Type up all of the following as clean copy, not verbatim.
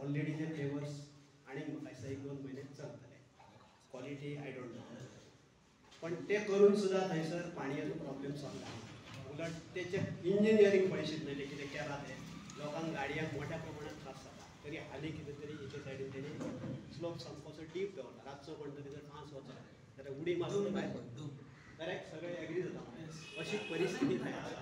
Already ते flavours आणि म्हाका 1-2 महिने चलतले. Quality I don't know. पण ते करून सुद्धा थंयसर पाणयाचो प्रॉब्लेम सॉल्व जालो. उलट तेचे इंजिनियरींग पळयशीत न्हय ते कितें केलां ते लोकांक गाडयांक मोठ्या प्रमाणात त्रास जाता. तरी हालीं कितें तरी हेचे सायडीन तेणी स्लोप सामको असो डीप दवरला. रातचो कोण तरी जर पांच वचत जाल्यार उडी मारून भायर करेक्ट सगळे एग्री जाता. अशी परिस्थिती थंय आसा.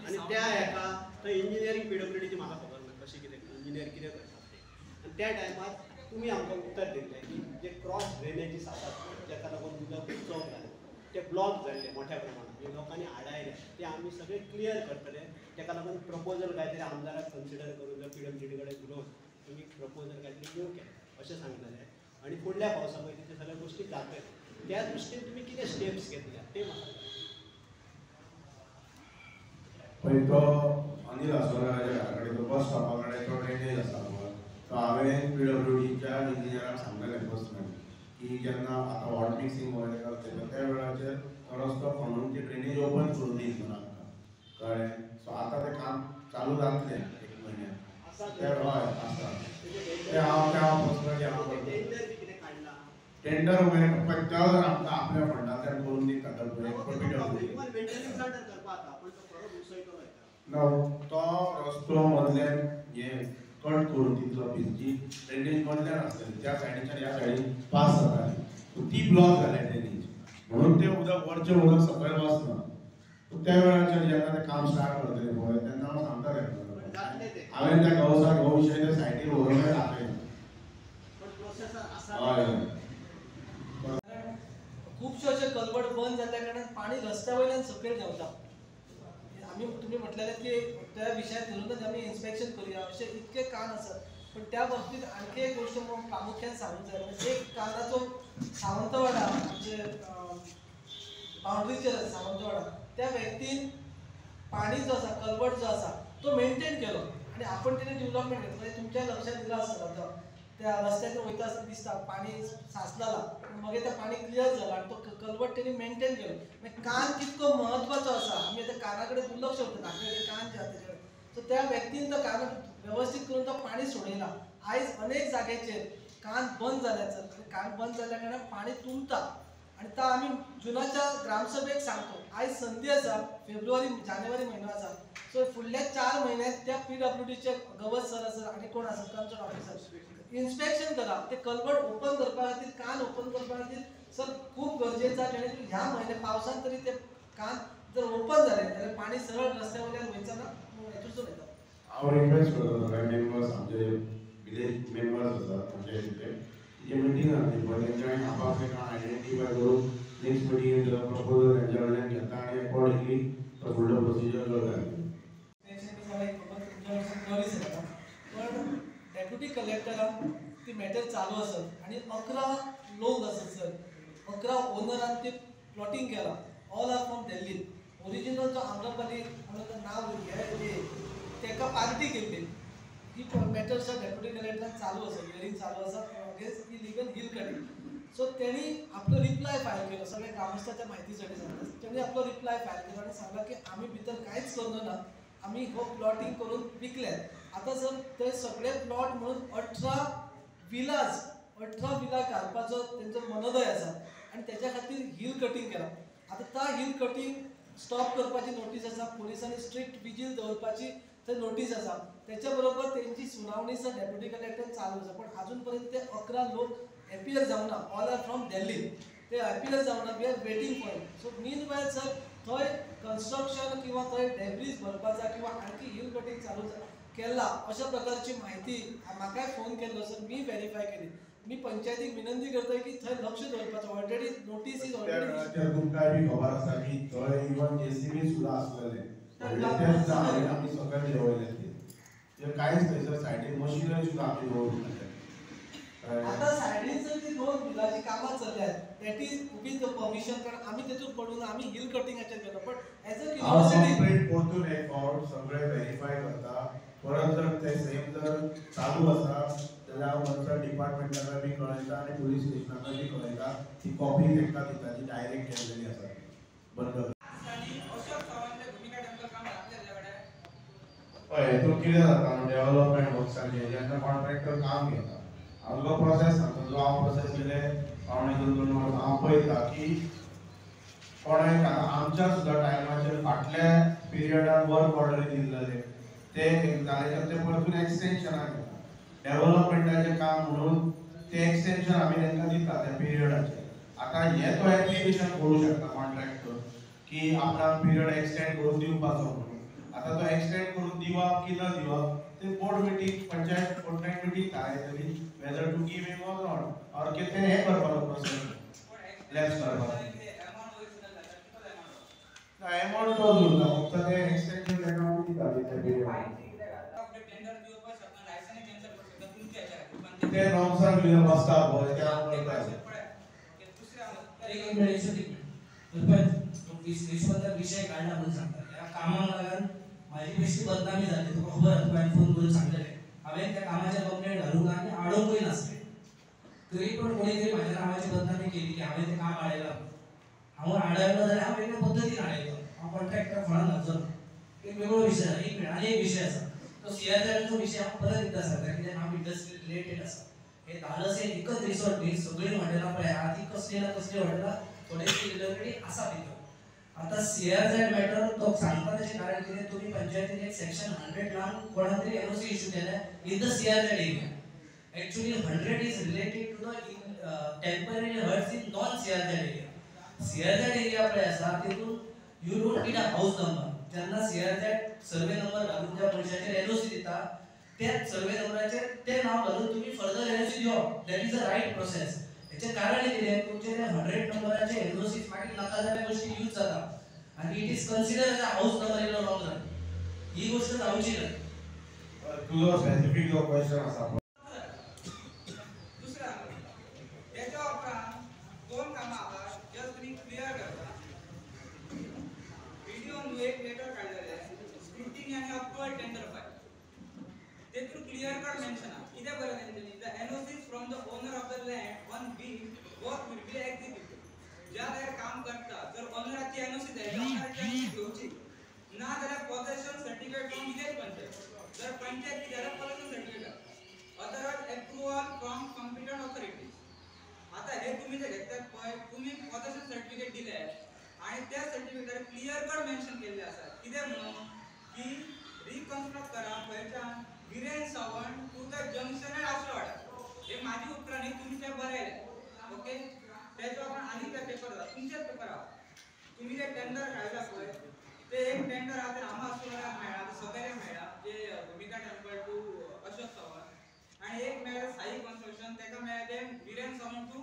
आनी त्या हेका थंय इंजिनियरींग PWDची म्हाका खबर ना कशी कितें इंजिनियर कितें करतात ते. आनी त्या टायमार तुमी आमकां उत्तर दिल्लें की जे क्रॉस ड्रेनेजीस आसात जेका लागून उदक चोक जालें ते ब्लॉक जाल्ले मोठ्या प्रमाणात लोकांनी आडायले ते आमी सगळे क्लियर करतले. ताका लागून प्रपोजल काय तरी आमदाराक कन्सिडर करून जर PWD कडेन उलोवन तुमी प्रपोजल काय तरी घेवंक केलें अशें सांगलेलें. आनी फुडल्या पावसा पयलीं ते सगळ्या गोश्टी जातले. त्या दृश्टीन तुमी कितें स्टेप्स घेतल्या ते म्हाका पळय. तो अनिल आसोलकाराच्या घरा कडेन तो बस स्टॉपा कडेन तो ड्रेनेज आसा तो हांवें PWDच्या इंजिनियराक सांगलेलें पर्सनली की जेन्ना आतां वॉटर मिक्सिंग वगैरे करतले त्या वेळाचेर तो रस्तो खणून ती ड्रेनेज ओपन करून दी म्हणून आमकां कळ्ळें. सो आतां तें काम चालू जातलें 1 म्हयन्यान. ते हय आसा ते हांव पर्सनली हांव टेंडर वगैरे पण तो जर आमकां आपल्या फंडांतल्यान करून दिता तर तो रस्तो मदल्यान हे कट करून तितलो जी ड्रेनेज मदल्यान आसतली त्या सायडीच्यान ह्या सायडीन पास जाताली ती ब्लॉक जाल्या ड्रेनेज म्हणून ते उदक वरचें उदक सकयल वचना. त्या वेळाचेर जेन्ना तें काम स्टार्ट करतले पळय तेन्ना हांव सांगतालें हांवें त्या गांवसाक हो विशय त्या सायडीर व्हरून दाखयलो. हय खुबशे अशे कलवट बंद जाल्ल्या कारणान पाणी रस्त्या वयल्यान सकयल देंवता. आमी तुमी म्हटलेले की त्या विशयाक धरूनच आमी इन्स्पेक्शन करूया अशे इतके कान आसात. पण त्या बाबतीत आणखी एक गोष्ट प्रामुख्यान सांगूंक जाय म्हणजे एक कानाचो सावंतवाडा म्हणजे बाउंड्रीचेर सावंतवाडा त्या व्यक्तीन पाणी जो आसा कलवट जो आसा तो मेंटेन केलो आनी आपण तिने डेव्हलपमेंट केलं. म्हणजे तुमच्या लक्षात दिला आसतलो त्या रस्त्यातून वयता आसतना दिसता पाणी साचलेला मागीर तें पाणी क्लियर जालां आनी तो कलवट तेणी मेंटेन केलो. म्हणजे कान कितको म्हत्वाचो आसा. आमी आतां काना कडेन दुर्लक्ष करता आपले कान जे आसा तेजे. सो त्या व्यक्तीन तो कान व्यवस्थित करून तो पाणी सोडयला. आयज अनेक जाग्याचेर कान बंद जाल्यात. कान बंद जाल्ल्या कारणान पाणी तुंबता आनी तो आमी जुनाच्या ग्रामसभेक सांगतो. आयज संदी आसा जानेवारी म्हयनो आसा. सो फुडल्या 4 म्हयन्यात त्या PWDचे गवत सर आसा आनी कोण आसा कन्सर्न ऑफिसर इन्स्पेक्शन करा. ते कलवट ओपन करपा खातीर कान ओपन करपा खातीर सर खूब गरजेचं आसा. जेणे ह्या म्हयन्या पावसान तरी ते कान जर ओपन जाले जाल्यार पाणी सरळ रस्त्या वयल्यान वयचना हेतून वयता. हांव रिक्वेस्ट करता सगळे मेंबर्स आमचे विलेज मेंबर्स आसात आमचे जे मिटींग जातली पळय तेंच्यांनी आपापले काम आयडेंटिफाय करून नेक्स्ट मिटींग प्रपोजल तेंच्या कडल्यान घेता आनी अकॉर्डिंगली तो फुडलो प्रोसिजर करता. पण डेप्युटी कलेक्टरान ती मॅटर चालू आसत आनी 11 लोक आसत सर. 11 ओनरान ते प्लॉटिंग केला. All are from Delhi. Original जो आम्रपाली नाव तेका पार्टी केल्ली. ही मॅटर सर डेप्युटी कलेक्टरान चालू आसा हियरिंग चालू आसा against illegal hill cutting. So तेणी आपलो रिप्लाय फायल केलो. सगळे ग्रामस्थाच्या म्हायतीसाठी सांगता तेणी आपलो रिप्लाय फायल केलो आनी सांगला की आमी भितर कांयच करना ना आमी हो प्लॉटिंग करून विकल्यात. आतां सर ते सगळे प्लॉट म्हणून 18 विला घालपाचो तेंचो मनोदय आसा आनी तेच्या खातीर हिल कटिंग केला. आतां त्या हिल कटिंग स्टॉप करपाची नोटीस आसा. पुलिसांनी स्ट्रिक्ट विजील दवरपाची थंय नोटीस आसा. तेच्या बरोबर तेंची सुनावणी सर डेप्युटी कलेक्टर चालू आसा. पण अजून पर्यंत ते 11 लोक एपियर जावना. All are from Delhi. ते एपियर जावना. We are waiting for it. So meanwhile sir थंय कन्स्ट्रक्शन किंवा थंय डेब्रीज भरपाचा किंवा आणखी हिल कटिंग चालू केला अशा प्रकारची माहिती म्हाकाय फोन केल्लो सर. मी व्हेरीफाय केली. मी पंचायतीक विनंती करता की थंय लक्ष दवरपाचो. ऑलरेडी नोटीस इज ऑलरेडी तुमकां बी खबर आसा की थंय इवन JCB सुद्धा आसलेले आमी सकयल देंवयले ते कांयच थंयसर सायडीन मशिनरी सुद्धा आमी दवरून आता सायडीन सर ती 2 बिलाची कामां चल्ल्यात. That is with the permission कारण आमी तेतून पडून आमी हिल कटिंगाचेर गेलो. बट एज अ क्युरिओसिटी परतून एक फावट सगळे व्हेरीफाय करता. परत जर ते सेम जर चालू आसा जाल्यार हांव मनसर डिपार्टमेंटाका बी कळयता आनी पुलीस स्टेशनाका बी कळयता. ती कॉपी तेंकां दिता जी डायरेक्ट केल्लेली आसा बंद. हय हेतून कितें जाता डेव्हलपमेंट वर्क्स वर्सांचे जेन्ना कॉन्ट्रॅक्टर काम घेता हांव जो प्रोसेस सांगता जो हांव प्रोसेस केले पावणे 2 वर्सां हांव पळयता की कोणाक आमच्या सुद्दां टायमाचेर फाटल्या पिरियडान वर्क ऑर्डरी दिल्ले ते जाले ते परतून एक्सटेंशनाक घेता डेव्हलपमेंटाचें काम म्हणून ते एक्सटेंशन आमी तांकां दिता त्या पिरियडाचेर आतां हे तो एप्लिकेशन करूं शकता कॉन्ट्रॅक्टर की आपणाक पिरियड एक्सटेंड करून दिवपाचो म्हणून आतां तो एक्सटेंड करून दिवप की न दिवप ते board meeting panchayat contract meeting थारायतली whether to give him or not or कितें हें करपाचो प्रोसेस लॅप्स करपाचो अमाउंट तो उरता फक्त ते एक्सटेंशन ताका आमी दिता त्या पिरियडान ते नॉर्म्सां भितर बसता पळय ते हांव करता विषय काढला म्हणून सांगतात या कामाला लागून माझी बेश्टी बदनामी झाली तुका खबर आसा तुका फोन करून सांगलेले हांवें त्या कामाच्या कंप्लेंट घालूंक आनी आडोवंकूय नासले तरी पण कोणी तरी म्हाज्या नांवाची बदनामी केली की हांवें तें काम आडयलां हांव आडयलो जाल्यार हांव वेगळ्या पद्दतीन आडयलो हांव कॉन्ट्रॅक्टर फळान घालचो एक वेगळो विशय आसा एक मिनट आनी एक विशय आसा तो सीआरझेडचो विशय हांव परत एकदां सांगता कित्याक हांव इंडस्ट्री रिलेटेड आसा हे 10 एकच रिसॉर्ट न्ही सगळीं हॉटेलां पळय ती कसली ना कसली हॉटेलां थोडेशी रिलेटेड आसा भितर आता सीआरझेड मॅटर तो सांगता त्याचे कारण कितें तुम्ही पंचायतीन एक सेक्शन 100 लावन कोणा तरी एनओसी इश्यू केल्या in the CRZ area actually 100 is related to the temporary huts in non CRZ area CRZ area पळय आसा तितून you don't need a house number जेन्ना सीआरझेड सर्वे नंबर घालून त्या मनशाचेर एनओसी दिता त्या सर्वे नंबराचेर ते नाव घालून तुम्ही फर्दर एनओसी दिवप that is a right process हेचे कारण कितें तुमचे 100 नंबराचे एनओसी मागीर नाका जाल्या गोष्टी यूज जाता आणि it is consider as a house number in the long run ही गोष्ट जावची ना तुझो स्पेसिफिक जो क्वेश्चन आसा दुसरा त्याच्या उपरांत 2 कामां आहा जस्ट तुमी क्लियर करता व्हिडिओन एक लेटर काडलेले स्क्रुटिनी आनी अप्रूवल टेंडर फायल तेतून क्लियर कट मेन्शन आहा कितें बरें तेंच्यांनी the NOCs from the owner of the land on beach work will be executed ज्या जाग्यार काम करता जर ओनराची एनओसी जाय ओनराची एनओसी घेवची ना जाल्यार possession certificate from village panchayat जर पंचायत जाल्यार possession certificate otherwise approval from competent authorities आता हे तुम्ही जे घेतात पळय तुम्ही पोजेशन सर्टिफिकेट दिले आणि त्या सर्टिफिकेटार क्लियर कट मेन्शन केल्ले आसा कितें म्हणून की रिकन्स्ट्रक्ट करा खंयच्यान Viren Sawant to the junction आसवाडा हे माझी उपरांत तुम्ही ते बरयले ओके त्याच्या आपण आनी ते पेपर जाता तुमचेच पेपर आहा तुम्ही जे टेंडर काढला पळय ते एक टेंडर आहा ते आम्हा आसवाडा मेळ्ळा सगळ्यांक मेळ्ळा जे भूमिका टेम्पल टू अशोक सावंत आणि एक मेळ्ळा साई कन्स्ट्रक्शन तेका मेळ्ळा ते Viren Sawant to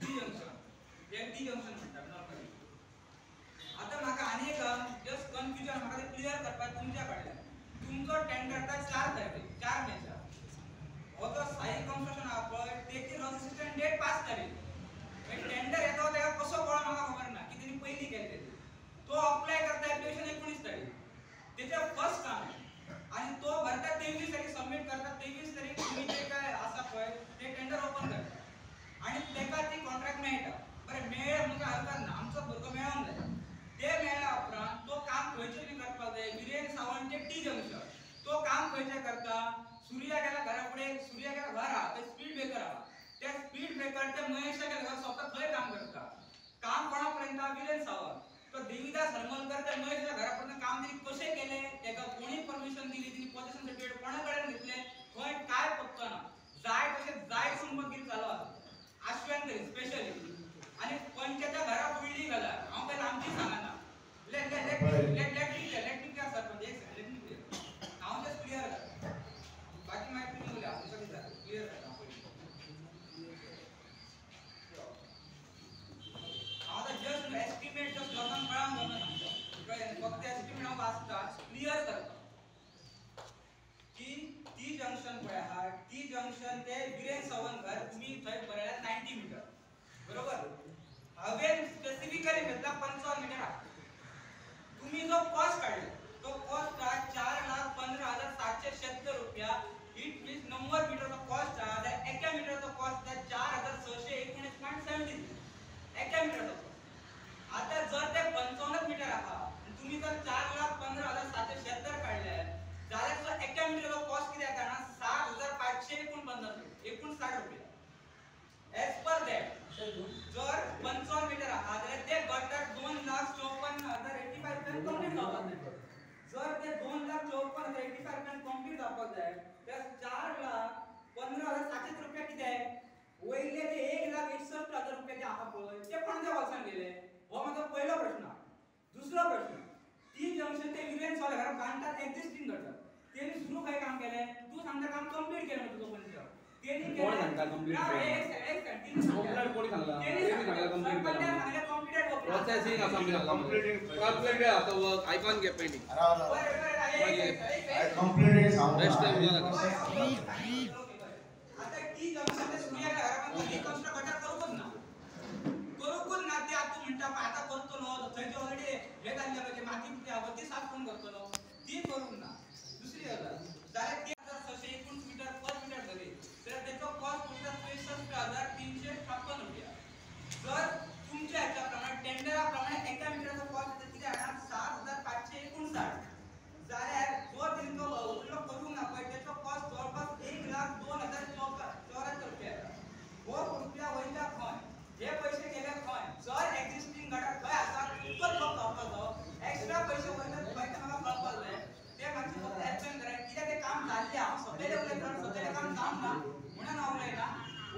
T junction जे टी जंक्शन म्हणतात नॉर्मली आता म्हाका आनी एक जस्ट कन्फ्युजन म्हाका ते क्लियर करपाक तुमच्या कडल्यान तुमचो टेंडर आता 4 तारीख 4 मेचा हो तो साई कन्स्ट्रक्शन आहा पळय तेची रजिस्ट्रेशन डेट 5 तारीख टेंडर येतो तेका कसो कळो म्हाका खबर ना की तेणी पयली केले तो अप्लाय करता एप्लिकेशन 19 तारीख तेचे फर्स्ट काम आणि तो भरता 23 तारीख सबमिट करता 23 तारीख तुम्ही जे काय आसा पळय ते टेंडर ओपन करता आणि तेका ती कॉन्ट्रॅक्ट मेळटा बरें मेळ म्हणजे हरकत ना आमचो भुरगो मेळोंक जाय ते मेळ्ळा उपरांत तो काम खंयचे करपाक जाय वीरेन सावंतचे टी जंक्शन तो काम खंयचे करता सूर्या गेला घरा फुडें सूर्या गेला घर आहा ते स्पीड ब्रेकर आहा त्या स्पीड ब्रेकर ते महेशा गेला घर स्वतः थंय काम करता काम कोणा पर्यंत वीरेन सावंत तो देवीदास हरमलकर त्या महेशा घरा पर्यंत काम तरी कशें केले तेका कोणी परमिशन दिली तिने पोजिशन सर्टिफिकेट कोणा कडेन घेतले खंय काय पत्तो ना जाय तशें जाय संबंध कितें जालो आसा आश्वेंतरी स्पेशली आणि पंचायतच्या घरा बुडली घाला हांव काय आमची सांगना लेट क्लियर सरपंच एक लेट मी क्लियर हांव जस्ट क्लियर करता बाकी माहिती तुम्ही बोला आपली सगळी झाली क्लियर करता हांव जस्ट एस्टिमेट जस्ट लोकांक कळावंक जावना सांगता फक्त एस्टिमेट हांव वाचता क्लियर करता की टी जंक्शन पळय आहा टी जंक्शन ते वीरेन सावंत घर तुम्ही थंय बरयला 90 मीटर बरोबर हांवें स्पेसिफिकली घेतला 55 मीटर आहा तुम्ही जो कॉस्ट काढला तो कॉस्ट हा 4,15,776 रुपया इट मीन्स नंबर मीटरचा कॉस्ट हा त्या एका मीटरचा कॉस्ट आहे 4,619.70 एका मीटरचा आता जर ते 55 मीटर आहा तुम्ही जर 4,15,776 काढले जाल्यार तो एका मीटरचा कॉस्ट किती येता ना एकूण 60 रुपया. As per that, जर 55 मीटर आहात जाल्यार ते गटर 2,54,85 कंप्लीट जावपाक जाय. जर ते 2,54,85 कंप्लीट जावपाक जाय तर 4,15,700 रुपया कितें वयले ते 1,61,000 रुपया जे आहा पळय ते पणजे वर्सान गेले. हो माझो पहिलो प्रश्न. दुसरो प्रश्न, टी जंक्शन ते विलेन सॉल्व बांधतात एक्झिस्टिंग गटर. त्यांनी सुरू काय काम केले? तू सांगता काम कंप्लीट केलं तुझं पंच. त्यांनी कोण सांगता complete केलं? Complete कोणी सांगला? ते मी सांगला complete केलं. Processing असा मी सांगला. Complete आता work ऐकून घे पहिली. कंप्लीट सांगू Next time उद्या नका. आता टी जंक्शन ते सूर्या घरामध्ये रिकन्स्ट्रक्ट गटर करूच ना. ते आता म्हणता आता करतो नो थंय जे ऑलरेडी हे काढल्या पाहिजे माती ती साफ करून करतो ती करून ना. दुसरी गजाल जाल्यार ते 619 मीटर पर मीटर झाली तर त्याचा कॉस्ट होता 63,356 रुपया. जर तुमच्या ह्याच्याप्रमाणे टेंडराप्रमाणे एका मीटरचा कॉस्ट येतो किती आहे 7,559. जाल्यार जो तेंचो उरलो करूंक ना पळय त्याचा कॉस्ट जवळपास 1,02,084 रुपया. हो रुपया वयता खंय? हे पैसे गेले खंय? जर एक्झिस्टिंग गटर खंय आसा उपर ब्लॉक जावपाचो एक्स्ट्रा पैसे वयता खंय ते म्हाका कळपाक जाय. ते मातशें फक्त एक्सप्लेन करात कित्याक ते काम जाल्ले हांव सगळे उलयता सगळे काम जावना म्हणून हांव उलयना.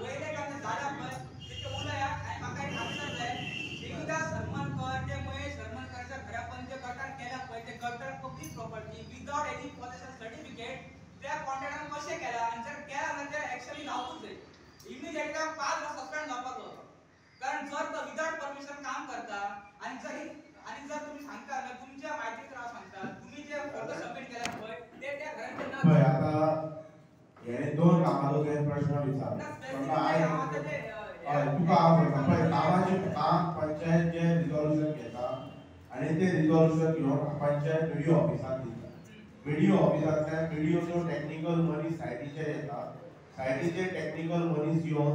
वयले काम जाल्या पळय तेचे उलयात आनी म्हाका एक आन्सर जाय. एकदा सरमनकर ते महेश सरमनकरच्या घरा पण जे गटर केल्या पळय ते gutter public property without any possession certificate त्या कॉन्ट्रॅक्टान कशें केला आनी जर केला जाल्यार ते एक्चुअली जावूच जाय. इमिडिएटली 5 वर्स सस्पेंड जावपाक जाय. कारण जर तो विदाउट परमिशन काम करता आणि जर तुम्ही सांगता ना तुमच्या माहितीत राव सांगता तुम्ही जे फोटो सबमिट केला पळय ते त्या घराचे नाव पळय आता हे दोन कामाचो तुवें प्रश्न विचारला. तुका हांव म्हणटा पळय कामाचे काम पंचायत जे रिझॉल्यूशन घेता आनी ते रिझॉल्यूशन घेवन पंचायत बीडीओ ऑफिसाक दिता. बीडीओ ऑफिसांतल्यान बीडीओचो टेक्निकल मनीस सायटीचेर येता. सायटीचे टेक्निकल मनीस येवन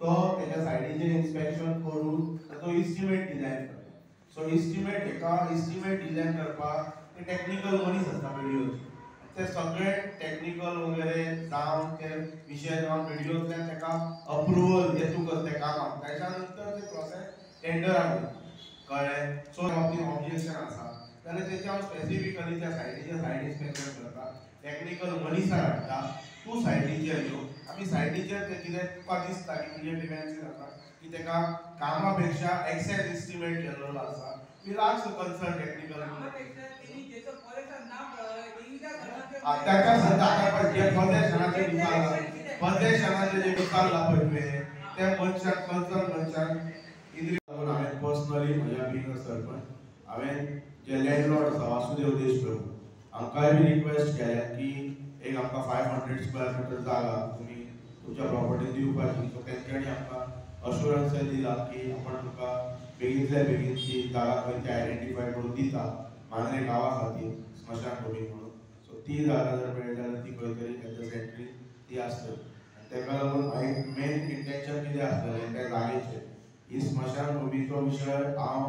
तो त्याच्या सायडीचे इन्स्पेक्शन करून तो इस्टिमेट डिझायन करता. सो इस्टिमेट डिझायन करपाक ते टेक्निकल मनीस आसता बीडीओचे. ते सगळे टेक्निकल वगैरे जावन ते विशय जावन बीडीओतल्यान ताका अप्रुवल येतूकच त्या कामाक त्याच्या नंतर ते प्रोसेस टेंडराक वयता. कळ्ळें? सो बाबतींत ऑब्जेक्शन आसा जाल्यार तेच्या स्पेसिफिकली त्या सायटीचे सायड इन्स्पेक्शन करता. टेक्निकल मनीसाक हाडटा. तूं सायटीचेर यो आमी सायटीचेर ते कितें तुका दिसता की तुजे डिफेन्सीस आसा की तेका कामा पेक्षा एक्सेस इस्टिमेट केल्लो आसा वी लास्ट कन्सर्न टेक्निकल त्याच्या सध्या जे प्रदेशाचे निकाल पळय तुवें त्या मनशाक कन्सर्न मनशाक इंद्रिय हांवें पर्सनली म्हज्या बींग सरपंच हांवें जे लँडलॉर्ड आसा वासुदेव देशप्रभू हांकांय बी रिक्वेस्ट केल्या की एक आमकां 500 स्क्वेअर मीटर जागा तुमी तुमच्या प्रॉपर्टीन दिवपाची. सो तेंच्यांनी आमकां अश्युरन्स दिला की आपण तुका बेगींतल्या बेगीन ती जागा खंय ती आयडेंटिफाय करून दिता मांद्रे गांवा खातीर स्मशान भुमी म्हणून. सो ती जागा जर मेळ्ळी जाल्यार ती खंय तरी तेच्या सेंट्री ती आसतली. तेका लागून मेन इंटेंशन कितें आसतलें त्या जागेचें ही स्मशान भुमीचो विशय हांव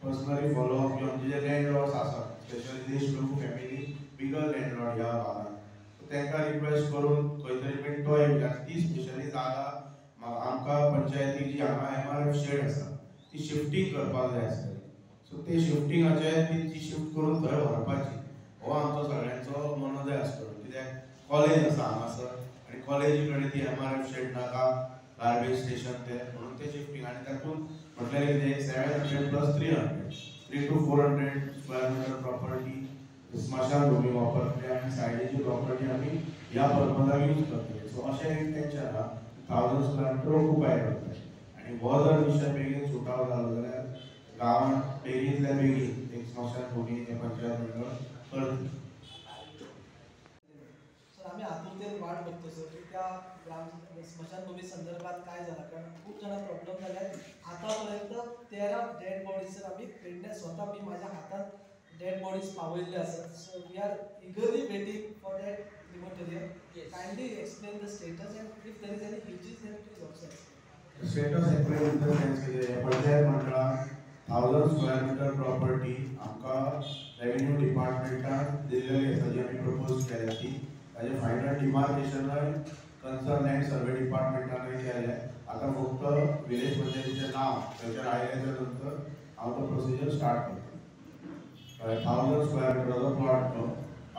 पर्सनली फॉलो अप घेवन जे लँडलॉर्ड्स आसात स्पेशली देशप्रभू फॅमिली बिगर लँडलॉर्ड ह्या भागांत तांकां रिक्वेस्ट करून खंय तरी मेळटो ती स्पेशली जागा आमकां पंचायतीक जी हांगा MRF शेड आसा ती शिफ्टिंग करपाक जाय आसतली. सो ते शिफ्टिंगाचे ती शिफ्ट करून थंय व्हरपाची हो आमचो सगळ्यांचो मनोदय आसतलो. कित्याक कॉलेज आसा हांगासर आनी कॉलेजी कडेन ती MRF शेड नाका गार्बेज स्टेशन ते म्हणून ते शिफ्टिंग आनी तातूंत म्हटल्यार कितें 700 + 300 to 400 स्क्वेअर मीटर प्रॉपर्टी स्मशान भूमी वापरतले आनी सायडीची प्रॉपर्टी आमी ह्या पर्पजाक यूज करतले. सो अशें इंटेंशन आहा 1000 स्क्वेअर मीटर ऑक्युपाय करतले आनी हो जर विशय बेगीन सुटाव जालो जाल्यार गांवांत बेगींतल्या बेगीन एक स्मशान भूमी हे पंचायत मंडळ करतले. सर आम्ही आतुरतेन वाट बघतो सर की त्या स्मशान भूमी संदर्भात काय झालं कारण खूप जण प्रॉब्लेम झाले आतापर्यंत 13 डेड बॉडीज सर आम्ही पेडण्यास स्वतः मी माझ्या हातात डेड बॉडीज पावलेले असतात. So we are eagerly waiting for that crematorium. Kindly explain the status and if there is any hitches then please also explain. Status explain in the sense कितें पंचायत मंडळान 1000 square metre property आमकां revenue डिपार्टमेंटान दिल्लेली आसा जी आमी propose केल्या ती ताजें final डिमार्केशनय concern land survey डिपार्टमेंटाने केले. आता फक्त विलेज पंचायतीचे नाव त्याच्यावर आयल्याच्या नंतर हांव तो प्रोसिजर स्टार्ट करता. 1000 स्क्वेअर मिटरचो प्लॉट तो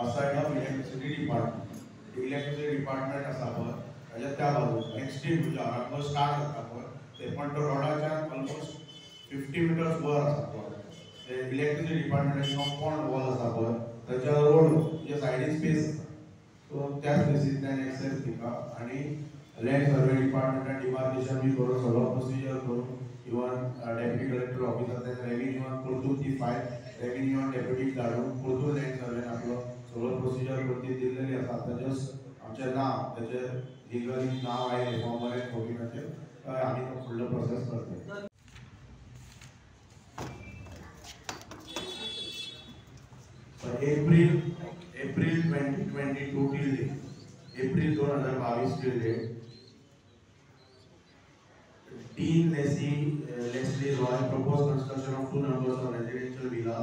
aside of electricity department. Electricity department आसा पळय त्याच्या त्या बाजूक एक्सट्रीम म्हणजे हांगासर स्टार्ट जाता पळय ते पण तो रोडाच्या ऑलमोस्ट 50 मिटर्स वर आसा पळय. ते इलेक्ट्रिसिटी डिपार्टमेंटाचे कंपाऊंड वॉल आसा पळय त्याच्या रोड म्हणजे सायडीन स्पेस तो त्या स्पेसींतल्यान एक्सेस दिता आणि लँड सर्वे डिपार्टमेंटान डिमार्केशन बी करून सगळो प्रोसिजर करून इवन डेप्युटी कलेक्टर ऑफिसांतल्यान रेव्हेन्यूआन परतून ती फायल रेव्हेन्यूआन डेप्युटीक धाडून परतून लँड सर्वेन आपलो सगळो प्रोसिजर करती दिल्लेली आसा. आतां जस्ट आमचें नाव तेचेर लिगली नाव आयलें फॉर्मल ऑफिसाचेर आमी तो फुडलो प्रोसेस करता. April 2022 till date, April 2022 till date, Dean Leslie Roy proposed construction of 2 numbers of residential villa,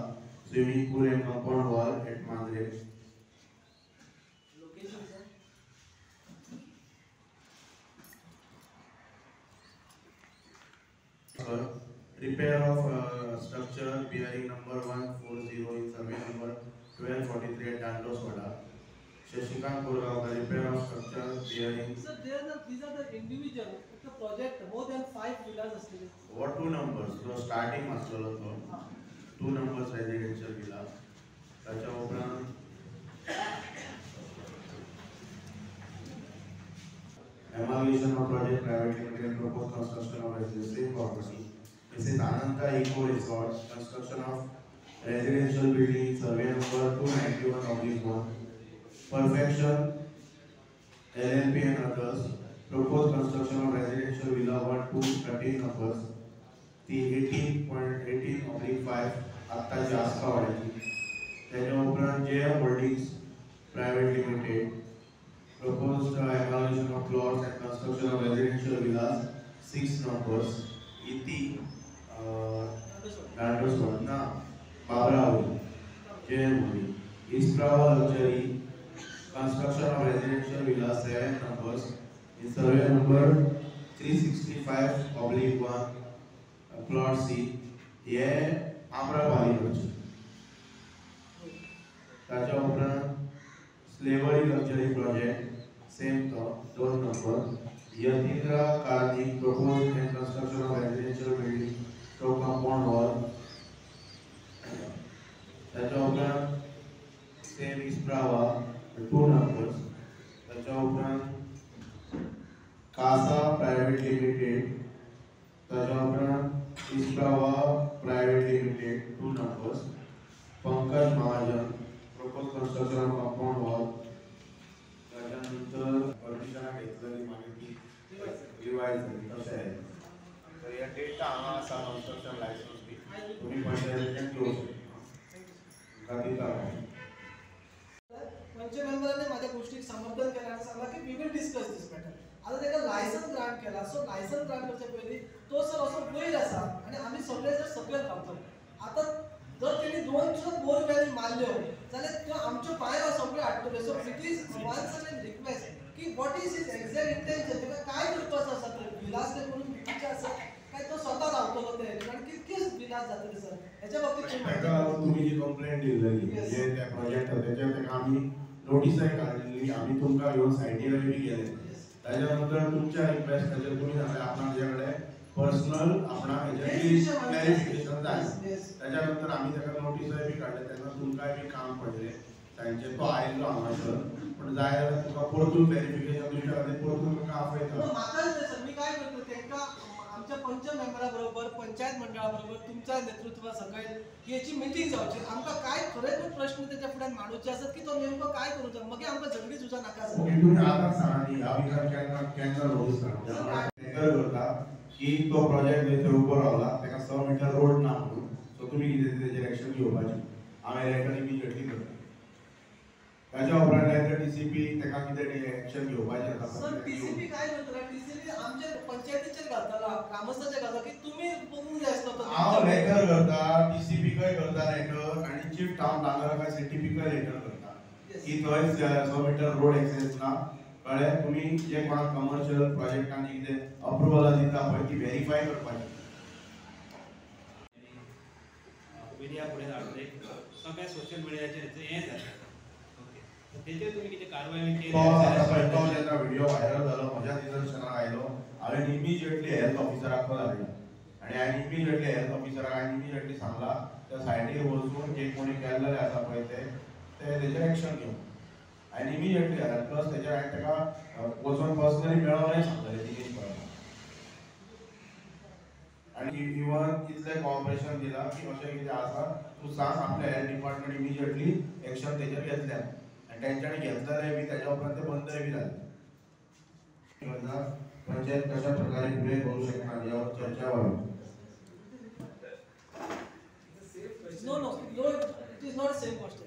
swimming pool and compound wall at Mandre. Location, sir? Repair of structure bearing number 140 in survey number 1243 at Dantos Wada. Shashikant Kurgaonkar, repair of structure bearing. Sir, these are the individual. The project more than 5 villas asleले. What 2 numbers? So starting असलेलो तो 2 numbers residential villa. त्याच्या उपरांत evaluation of project private limited proposed construction of residential property. This is Ananta Eco Resort, construction of residential building, survey number 291/1. Perfection LLP and others. Proposed construction of residential villa 1 to 13 numbers. The 18.18/5 आत्ताची आसपावाड्याची. त्याच्या उपरांत JM Holdings Private Limited. Proposed evaluation of plots and construction of residential villas 6 numbers. इति Dantos Wada Babrauli JM Holdings. Isprava Luxury construction of residential villa 7 numbers in survey number 365/1 plot C. ये आम्रपाली त्याच्या उपरांत slavery luxury project same तो 2 number Yatindra Kartik proposed and construction of residential building to compound wall. त्याच्या उपरांत same इस्प्रावा 2 numbers. त्याच्या उपरांत कासा private limited. त्याच्या उपरांत Isprava private limited 2 numbers. Pankaj Mahajan proposed construction of compound wall. त्याच्यानंतर परमिशन घेतलेली माहिती रिवाइज झाली तशें आहे. तर या डेटा हांगा आसा कन्स्ट्रक्शन लायसन्स बी तुम्ही पंचायतीन क्लोज पंचमेंबराने माझ्या गोष्टीक समर्थन केलं आणि सांगला की we will discuss this matter. आता त्याला लायसन्स ग्रांट केला. सो लायसन्स ग्रांट करच्या पयलीं तो सर असो वयर आसा आणि आम्ही सगळे रावतलो. आता जर त्यांनी 2 बोर व्हॅली मारल्यो जाल्यार त्यो आमच्यो पांयां सगळे हाडटले. So it is once and request की what is his exact intention. तेका काय करपाचो आसा तर विलास ते करून विकचे आसा काय तो स्वता रावतलो ते कारण कितके विलास जातले सर ह्याच्या बाबतीत तुम्ही जी कंप्लेंट दिलेली जे त्या प्रोजेक्ट त्याच्या तेका आम्ही नोटीसय काढलेली आम्ही तुमका घेऊन सायटीर बी गेले. त्याच्यानंतर तुमच्या रिक्वेस्ट ताचेर तुम्ही सांगले आपणाक जेकडे पर्सनल आपणाक क्लॅरिफिकेशन जाय. त्याच्यानंतर आम्ही ताका नोटीसय बी काढले तेन्ना तुमकांय बी काम पडले तांचे तो आयल्लो हांगासर पण जाय जाल्यार तुका परतून व्हेरिफिकेशन तुमच्या खातीर परतून तुमकां आपयता. म्हाका सर मी काय करतो तेंका आमच्या पंच मेंबरा बरोबर पंचायत मंडळा बरोबर तुमच्या नेतृत्वा सकयल याची मीटिंग जावची. आमकां काय खरेच प्रश्न त्याच्या फुड्यान मांडूचे आसत की तो नेमको काय करूचा मागीर आमकां झगडी सुजा नाका सर. तुम्ही आतां सांगा ह्या विचार केन्ना नोटीस काडटा करता की तो प्रोजेक्ट थंय उबो रावला ताका 6 मीटर रोड ना म्हणून. सो तुम्ही कितें तेजेर एक्शन घेवपाची हांवें लेटर इमिजिएटली करता. त्याच्या उपरांत लेटर DCP ताका कितें एक्शन घेवपाचें आसा. सर DCP काय करतला DCP आमच्या पंचायतीचेर घालतला ग्रामस्थाचेर घालता की तुम्ही बघूंक जाय आसता. हांव लेटर करता DCP काय करता लेटर आणि चीफ टाउन प्लॅनराक CTP काय लेटर करता की थंय 6 मीटर रोड एक्सेस ना कळ्ळें तुमी जे कोणाक कमर्शियल प्रोजेक्टांनी कितें अप्रुवल दिता पळय ती व्हेरीफाय करपाची मिडिया फुडें धाडून एक सगळ्या सोशल मिडियाचेर हें जाता ओके तेजेर तुमी कितें कारवाय केली तो जेन्ना व्हिडिओ व्हायरल जालो म्हज्या निदर्शनाक आयलो हांवें इमिजिएटली हेल्थ ऑफिसराक तो धाडलो आनी हांवें इमिजिएटली हेल्थ ऑफिसराक इमिजिएटली सांगला त्या सायटीर वचून जे कोणी केल्लेले आसा पळय ते तेजेर एक्शन घेवन हांवें इमिजिएटली हाडला प्लस तेजेर हांवें ताका वचून पर्सनली मेळोनय सांगलेलें दिनेश पळय आनी इवन इतलें कॉपरेशन दिलां की अशें कितें आसा तूं सांग आपल्या हेल्थ डिपार्टमेंट इमिजिएटली एक्शन तेजेर घेतल्या आनी तेंच्यांनी घेतलेले बी तेज्या उपरांत ते बंदय बी जाले पंचायत कशा प्रकारे फुडें करूं शकना ह्यावर चर्चा व्हावी No, it is not same question.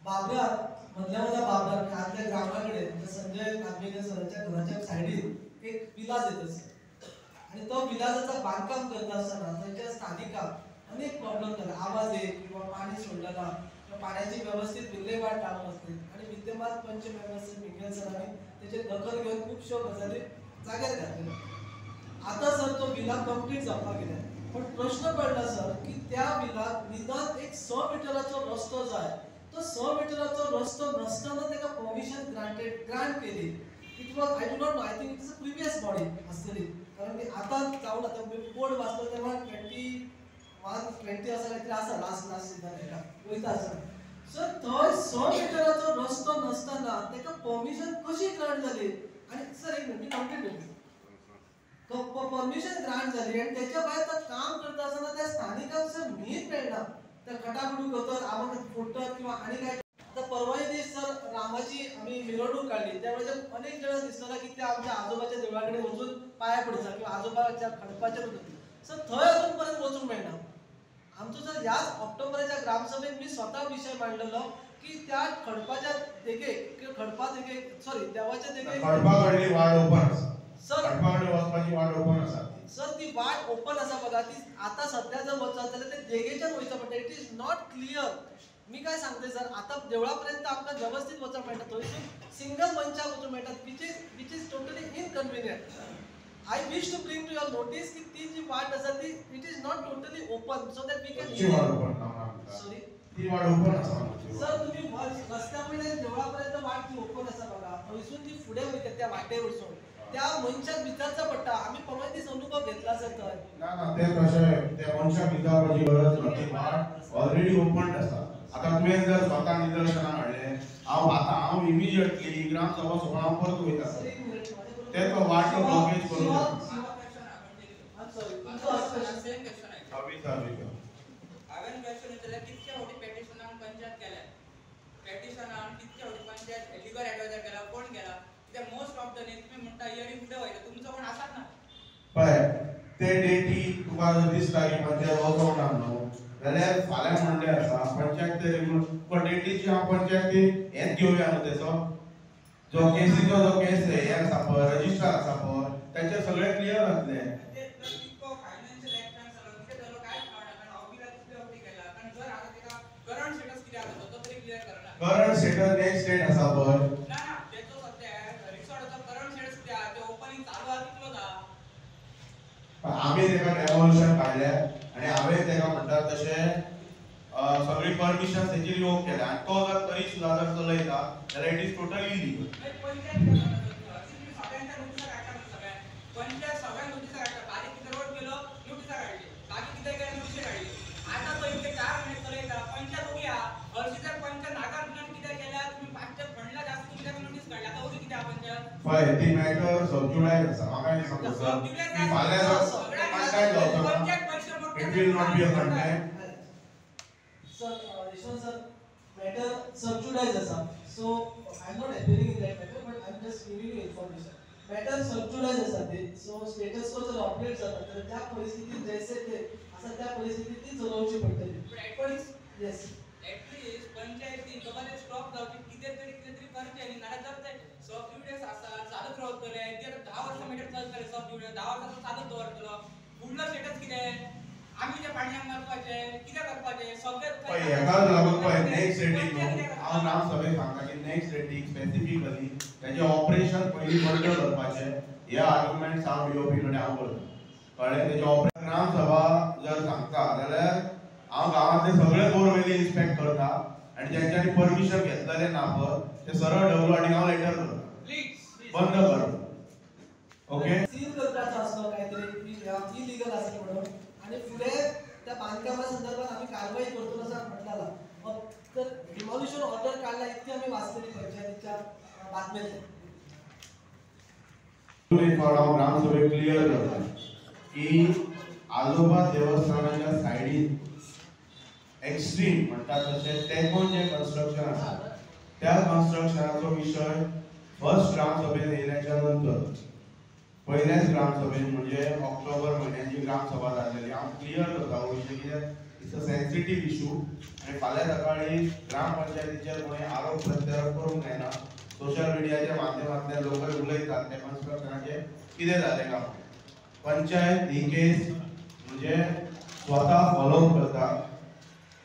बाबरार मधल्या बाबरार आतल्या ग्रामाकडे संजय नागवेकर सरांच्या घराच्या सायडीन एक विलास येत असे आणि तो विलासाचा बांधकाम करत असताना त्यांच्या स्थानिकांक अनेक प्रॉब्लेम झाले आवाज येत किंवा पाणी सोडलेला किंवा पाण्याची व्यवस्थित विल्हेवाट लावत असते आणि विद्यमान पंच मेंबर सर मिगेल सरांनी त्याची दखल घेऊन खूपशो गजाली जाग्यार घातलेल्या आता सर तो विला कंप्लीट जावपाक गेला पण प्रश्न पडला सर की त्या विलाक निदान एक 6 मिटराचो रस्तो जाय तो 6 मिटराचो रस्तो नसताना त्याला परमिशन ग्रांट केली it was I do not know I think it is a previous body असली कारण की आता जाऊन आता बोर्ड वाचलो तेव्हा 20 असा काहीतरी असा लास्ट सिद्धांत तेका वयता सर सर थंय 6 मिटराचो रस्तो नसताना तेका परमिशन कशी ग्रांट जाली आणि सर एक मिनिट कंप्लीट परमिशन ग्रांट झाली आणि त्याच्या भायर काम करता असताना त्या स्थानिकांक सर न्हीद मेळना त्या खटाखटू करतात आम्हाला फोडतात किंवा आणि काय आता परवाही दिस सर रामाची आम्ही मिरवणूक काढली त्यावेळेस अनेक जण दिसलेला की त्या आमच्या आजोबाच्या देवळाकडे वचून पाया पडचा किंवा आजोबाच्या खडपाच्या सर थंय अजूनपर्यंत वचूंक मेळना आमचो सर याच ऑक्टोबराच्या ग्रामसभेत मी स्वतः विषय मांडलेलो की त्या खडपाच्या देगेक खडपा देगेक सॉरी देवाच्या देगेक खडपाकडली वाट ओपन आसा सर खडपाकडे वचपाची वाट ओपन आसा सर ती वाट ओपन आसा बघा ती आता सध्या जर वचत जाल्यार ते देगेच्यान वयचा पडटा इट इज नॉट क्लियर मी काय सांगते सर आता देवळापर्यंत आमकां व्यवस्थित वचूंक मेळटा थंयसून सिंगल मनशाक वचूंक मेळटा which is totally inconvenient I wish to bring to your notice की ती जी वाट आसा ती it is not totally open so that we can sorry ती वाट ओपन आसा सर तुम्ही रस्त्या वयल्यान देवळापर्यंत वाट ती ओपन आसा बघा थंयसून ती फुडें वयता त्या वाटेर वचून त्या मनशाक विचारचा पडटा आम्ही परवा दीस अनुभव घेतला सर थंय ना ते कशें त्या मनशाक विचारपाची गरज ना ती वाट ऑलरेडी ओपन आसा आता तुवें जर स्वता निदर्शनाक हाडलें हांव इमिजिएटली ग्रामसभा सोहळा परत वयता ते तो वाट ब्लॉकेज करून हांवें क्वेश्चन विचारलें कितके फावटी पेटिशनाक पंचायत केल्या पेटिशनाक कितके फावटी पंचायत लिगल एडवायजर केला कोण केला कित्याक मोस्ट ऑफ द नीड तुम्ही म्हणटा हियरिंग फुडें वयता तुमचो कोण आसात ना पळय ते डेटी तुका जर दिसता की पंचायत वचोंक ना न्हू जाल्यार फाल्यां म्हणलें आसा पंचायत ते पण डेटीची हांव पंचायत हेंच घेवया न्हू तेचो जो केसीचो जो केस हे आसा पळय रजिस्टर आसा पळय ताचेर सगळें क्लियर जातलें करंट स्टेटस नेक्स्ट स्टेट आसा पळय ना तेचो सध्या रिसॉर्टचो करंट स्टेटस कितें आहा ते ओपनिंग चालू आहा कितलो आहा आमी तेका डेमोलिशन काडल्या आनी हांवें तेका म्हणटा तशें सगळी परमिशन तेची रिवोक केल्या आनी तो जर तरी सुद्दां जर चलयता जाल्यार it is totally illegal panchayat सगळ्यांक नोटिसा काडटा बारीक कितें रोड गेलो नोटिसा काडली बाकी कितें केलें नोटिसा काडली आता तो इतले 4 महिने चलयता पंचायत उभी आहा हरशीं पंचायत नाकार म्हणून कितें केल्या तुम्ही पांचशे फंडला जास्त तुमच्या नोटीस काडली आता उभी कितें आहा पंचायत पळय ती मॅटर सबज्युडायज आसा म्हाका एक सांगू सर ती फाल्यां जर पंचायत जावचो it will not be a content sir Yashwant sir matter sub judice आसा so I am not appearing in that matter but I am just giving you information matter sub judice आसा ते सो स्टेटस को जर अपडेट जाता तर त्या परिस्थितीत जैसे ते असा त्या परिस्थितीत ती चलोवची पडटली पण येस ऍटलीस्ट पंचायती बाबा स्टॉप जावची कितें तरी करचे आनी नाल्यार जर ते सब ड्युटीज आसा चालूच रावतले ते 10 वर्सां मीटर चलतले सब ड्युटी 10 वर्सां चालूच दवरतलो फुडलो स्टेटस कितें आमी जे पाणयाक मारपाचे कितें करपाचे सगळे पळय हेका लागून पळय नेक्स्ट सेटिंग हांव ग्रामसभेक सांगता की नेक्स्ट डेटीक स्पेसिफिकली त्याचे ऑपरेशन पयलीं बंद करपाचें हे आर्ग्युमेंट्स हांव DOP कडेन हांव करता कळ्ळें. तेजे ऑपरेशन ग्रामसभा जर सांगता जाल्यार हांव गांवांतले सगळे बोरवेली इन्स्पेक्ट करता आनी ज्यांच्यानी परमिशन घेतलेलें ना पळय ते सरळ WRD हांव लेटर करता बंद कर. ओके सील करपाचो आसलो काहीतरी इलिगल आसलें म्हणून आणि फुडें त्या बांदकामा संदर्भात आम्ही कारवाई करतो असं म्हटलेला. तर डिमॉलिशन ऑर्डर काढला इतकी आम्ही वाचलेली पंचायतीच्या बातम्यांतले. हांव ग्रामसभेक क्लियर करता की आजोबा देवस्थानाच्या सायडीन एक्स्ट्रीम म्हणतात तशें तेंकोन जे कन्स्ट्रक्शन आसा त्या कन्स्ट्रक्शनाचो विशय फर्स्ट ग्रामसभेन येयल्याच्या नंतर पहिल्याच ग्रामसभेन म्हणजे ऑक्टोबर म्हयन्याची ग्रामसभा जाल्लेली हांव क्लियर करता हो विशय कित्याक इट्स अ सेन्सिटीव इशू आनी फाल्यां सकाळी ग्रामपंचायतीचेर कोणी आरोप प्रत्यारोप करूंक जायना. सोशल मिडियाच्या माध्यमांतल्यान लोक उलयतात त्या कन्स्ट्रक्शनाचेर कितें जालें काय. पंचायत ही केस म्हणजे स्वता फॉलो करता.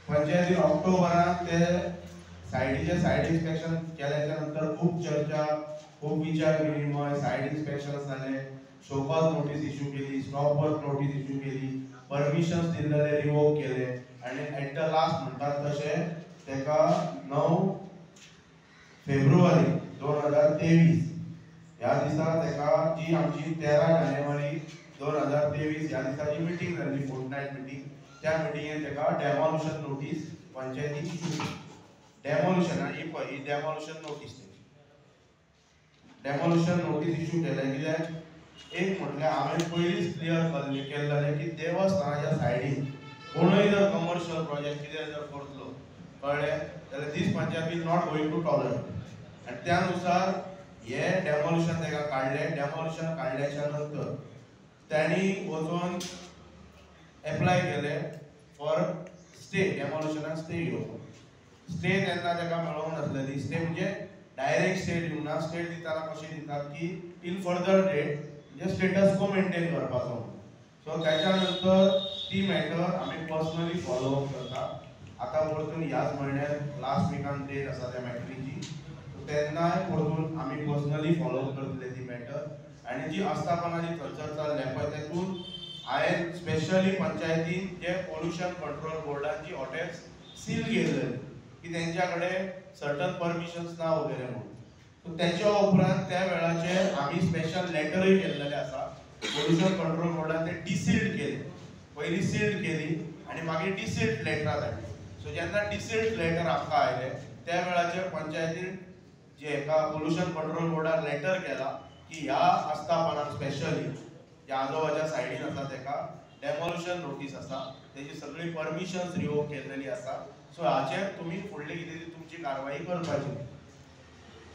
पंचायतीन ऑक्टोबरान ते सायडीचे सायड इन्स्पेक्शन केल्याच्या नंतर खूप चर्चा खूप विचार विनिमय सायड इन्स्पेक्शन जाले शोकॉज नोटीस इश्यू केली स्टॉप वर्क नोटीस इश्यू केली परमिशन्स दिल्लेले रिवोक केले आनी एट द लास्ट म्हणटात तशें तेका 9 फेब्रुवारी 2023 ह्या दिसा तेका जी आमची 13 जानेवारी 2023 ह्या दिसाची मिटींग जाल्ली फोर्टनायट मिटींग त्या मिटींगेन तेका डेमोलिशन नोटीस पंचायतीक इश्यू केली. डेमोलिशन ही demolition notice demolition notice issue केले कित्याक एक म्हटल्यार हांवें पयलींच क्लियर केल्लें की देवस्थानाच्या सायडीन कोणूय जर कमर्शियल प्रोजेक्ट कितें जर करतलो कळ्ळें जाल्यार दीस panchayat will not going to tolerate आनी त्या अनुसार हे डेमोलिशन तेका काडलें. डेमोलिशन काडल्याच्या नंतर त्यांनी वचून एप्लाय केले फॉर स्टे डेमोलिशनाक स्टे घेवपाक. स्टे तेन्ना तेका मेळोंक नासलेली. स्टे म्हणजे डायरेक्ट स्टे दिवना. स्टे दिताना कशें दितात की टील फर्दर डेट म्हणजे स्टेटस को मेंटेन करपाचो. सो त्याच्या नंतर ती मॅटर आमी पर्सनली फॉलो अप करता. आतां परतून ह्याच म्हयन्यात लास्ट विकान डेट आसा त्या मॅटरीची तेन्नाय परतून आमी पर्सनली फॉलो अप करतले ती मॅटर. आनी जी आस्थापनाची थंयसर चल्ल्या पळय तेतून हांवें स्पेशली पंचायतीन जे पोल्युशन कंट्रोल बोर्डाची हॉटेल्स सील केल्ले की तेंच्या कडेन सर्टन परमिशन्स ना वगैरे म्हणून. सो तेच्या उपरांत त्या वेळाचेर आमी स्पेशल लेटरूय केल्लेले आसा. पोल्युशन कंट्रोल बोर्डान ते डिसील्ड केले. पयलीं सील्ड केली आनी मागीर डिसील्ड लेटरां धाडली. सो जेन्ना डिसील्ड लेटर आमकां आयले त्या वेळाचेर पंचायतीन जे एका पोल्युशन कंट्रोल बोर्डान लेटर केला की ह्या आस्थापनाक स्पेशली ज्या आजोबाच्या सायडीन आसा तेका डेमोलिशन नोटीस आसा तेजी सगळी परमिशन्स रिवोक केल्लेली आसा. सो हाचेर तुमी फुडली कितें ती तुमची कारवाई करपाची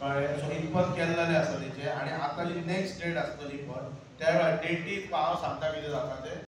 कळ्ळें. सो इतपत केल्लेलें आसा तेचें. आनी आतां जी नेक्स्ट डेट आसतली पळय त्या वेळार डेटीक हांव सांगता कितें जाता तें